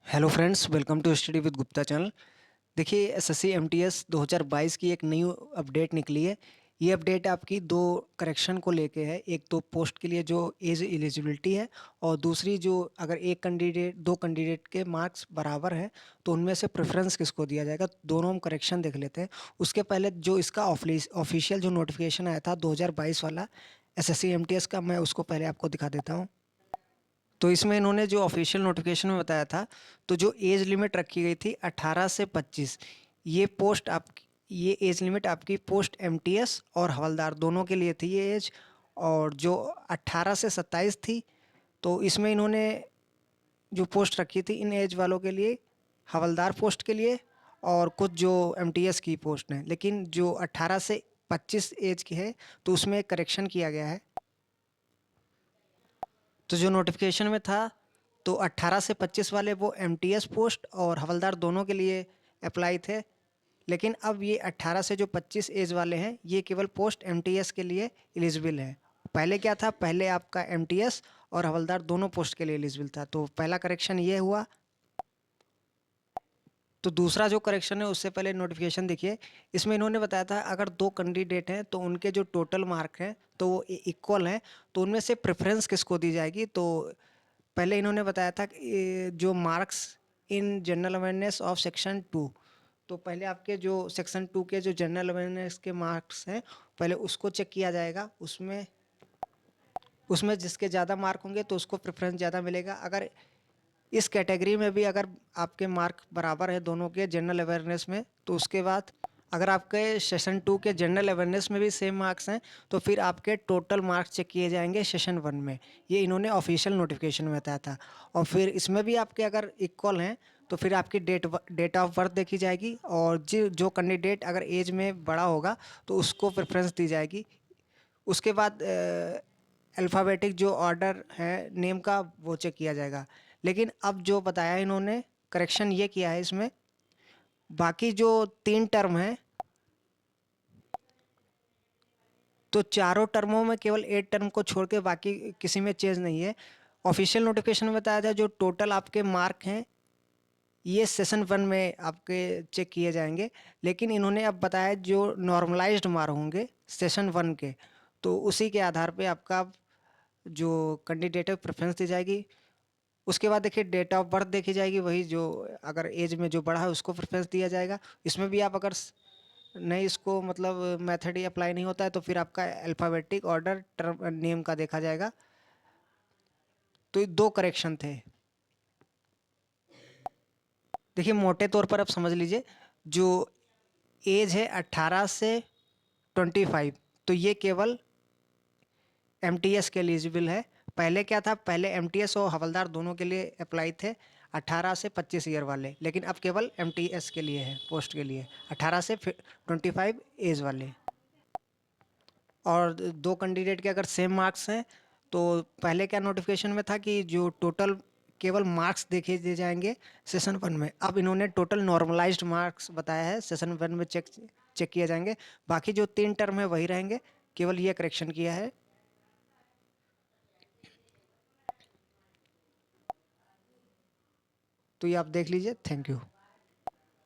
Hello friends, welcome to study with Gupta channel. देखिए, SSC MTS 2022 की एक नई अपडेट निकली है। ये अपडेट आपकी दो करेक्शन को लेके है। एक तो पोस्ट के लिए जो एज एलिजिबिलिटी है, और दूसरी जो अगर एक कैंडिडेट दो कैंडिडेट के मार्क्स बराबर हैं तो उनमें से प्रेफरेंस किसको दिया जाएगा। दोनों हम करेक्शन देख लेते हैं। उसके पहले जो इसका ऑफिशियल जो नोटिफिकेशन आया था 2022 वाला एसएससी एमटीएस का, मैं उसको पहले आपको दिखा देता हूँ। तो इसमें इन्होंने जो ऑफिशियल नोटिफिकेशन में बताया था, तो जो एज लिमिट रखी गई थी 18 से 25, ये एज लिमिट आपकी पोस्ट एमटीएस और हवलदार दोनों के लिए थी ये एज। और जो 18 से 27 थी, तो इसमें इन्होंने जो पोस्ट रखी थी इन एज वालों के लिए, हवलदार पोस्ट के लिए, और कुछ जो एमटीएस की पोस्ट हैं। लेकिन जो 18 से 25 एज की है, तो उसमें एक करेक्शन किया गया है। तो जो नोटिफिकेशन में था, तो 18 से 25 वाले वो एमटीएस पोस्ट और हवलदार दोनों के लिए अप्लाई थे। लेकिन अब ये 18 से जो 25 एज वाले हैं, ये केवल पोस्ट एमटीएस के लिए एलिजिबल है। पहले क्या था, पहले आपका एमटीएस और हवलदार दोनों पोस्ट के लिए एलिजिबल था। तो पहला करेक्शन ये हुआ। तो दूसरा जो करेक्शन है, उससे पहले नोटिफिकेशन देखिए। इसमें इन्होंने बताया था अगर दो कैंडिडेट हैं तो उनके जो टोटल मार्क हैं तो वो इक्वल हैं, तो उनमें से प्रेफरेंस किसको दी जाएगी। तो पहले इन्होंने बताया था कि जो marks in general awareness of section 2, तो पहले आपके जो सेक्शन 2 के जो जनरल अवेयरनेस के मार्क्स हैं, पहले उसको चेक किया जाएगा। उसमें उसमें जिसके ज़्यादा मार्क होंगे तो उसको प्रेफरेंस ज़्यादा मिलेगा। अगर इस कैटेगरी में भी अगर आपके मार्क बराबर है दोनों के जनरल अवेयरनेस में, तो उसके बाद अगर आपके सेशन 2 के जनरल अवेयरनेस में भी सेम मार्क्स हैं, तो फिर आपके टोटल मार्क्स चेक किए जाएंगे सेशन 1 में। ये इन्होंने ऑफिशियल नोटिफिकेशन में बताया था। और फिर इसमें भी आपके अगर इक्वल हैं, तो फिर आपकी डेट ऑफ बर्थ देखी जाएगी, और जो कैंडिडेट अगर एज में बड़ा होगा तो उसको प्रेफरेंस दी जाएगी। उसके बाद अल्फ़ाबेटिक जो ऑर्डर है नेम का, वो चेक किया जाएगा। लेकिन अब जो बताया इन्होंने, करेक्शन ये किया है इसमें, बाकी जो 3 टर्म हैं, तो चारों टर्मों में केवल 8 टर्म को छोड़ के बाकी किसी में चेंज नहीं है। ऑफिशियल नोटिफिकेशन में बताया था जो टोटल आपके मार्क हैं, ये सेशन 1 में आपके चेक किए जाएंगे। लेकिन इन्होंने अब बताया जो नॉर्मलाइज्ड मार्क होंगे सेशन 1 के, तो उसी के आधार पे आपका जो कैंडिडेट है प्रेफरेंस दी जाएगी। उसके बाद देखिए डेट ऑफ बर्थ देखी जाएगी, वही जो अगर एज में जो बड़ा है उसको प्रेफरेंस दिया जाएगा। इसमें भी आप अगर नहीं, इसको मतलब मेथड ही अप्लाई नहीं होता है, तो फिर आपका अल्फ़ाबेटिक ऑर्डर टर्म नेम का देखा जाएगा। तो ये दो करेक्शन थे। देखिए, मोटे तौर पर आप समझ लीजिए, जो एज है 18 से 25, तो ये केवल एमटीएस के एलिजिबल है। पहले क्या था, पहले एमटीएस और हवलदार दोनों के लिए अप्लाई थे 18 से 25 ईयर वाले। लेकिन अब केवल एमटीएस के लिए है, पोस्ट के लिए 18 से 25 एज वाले। और दो कैंडिडेट के अगर सेम मार्क्स हैं, तो पहले क्या नोटिफिकेशन में था कि जो टोटल केवल मार्क्स देखे दिए जाएंगे सेशन 1 में। अब इन्होंने टोटल नॉर्मलाइज्ड मार्क्स बताया है, सेशन 1 में चेक किए जाएंगे। बाकी जो 3 टर्म है वही रहेंगे, केवल ये करेक्शन किया है। तो ये आप देख लीजिए। Thank you.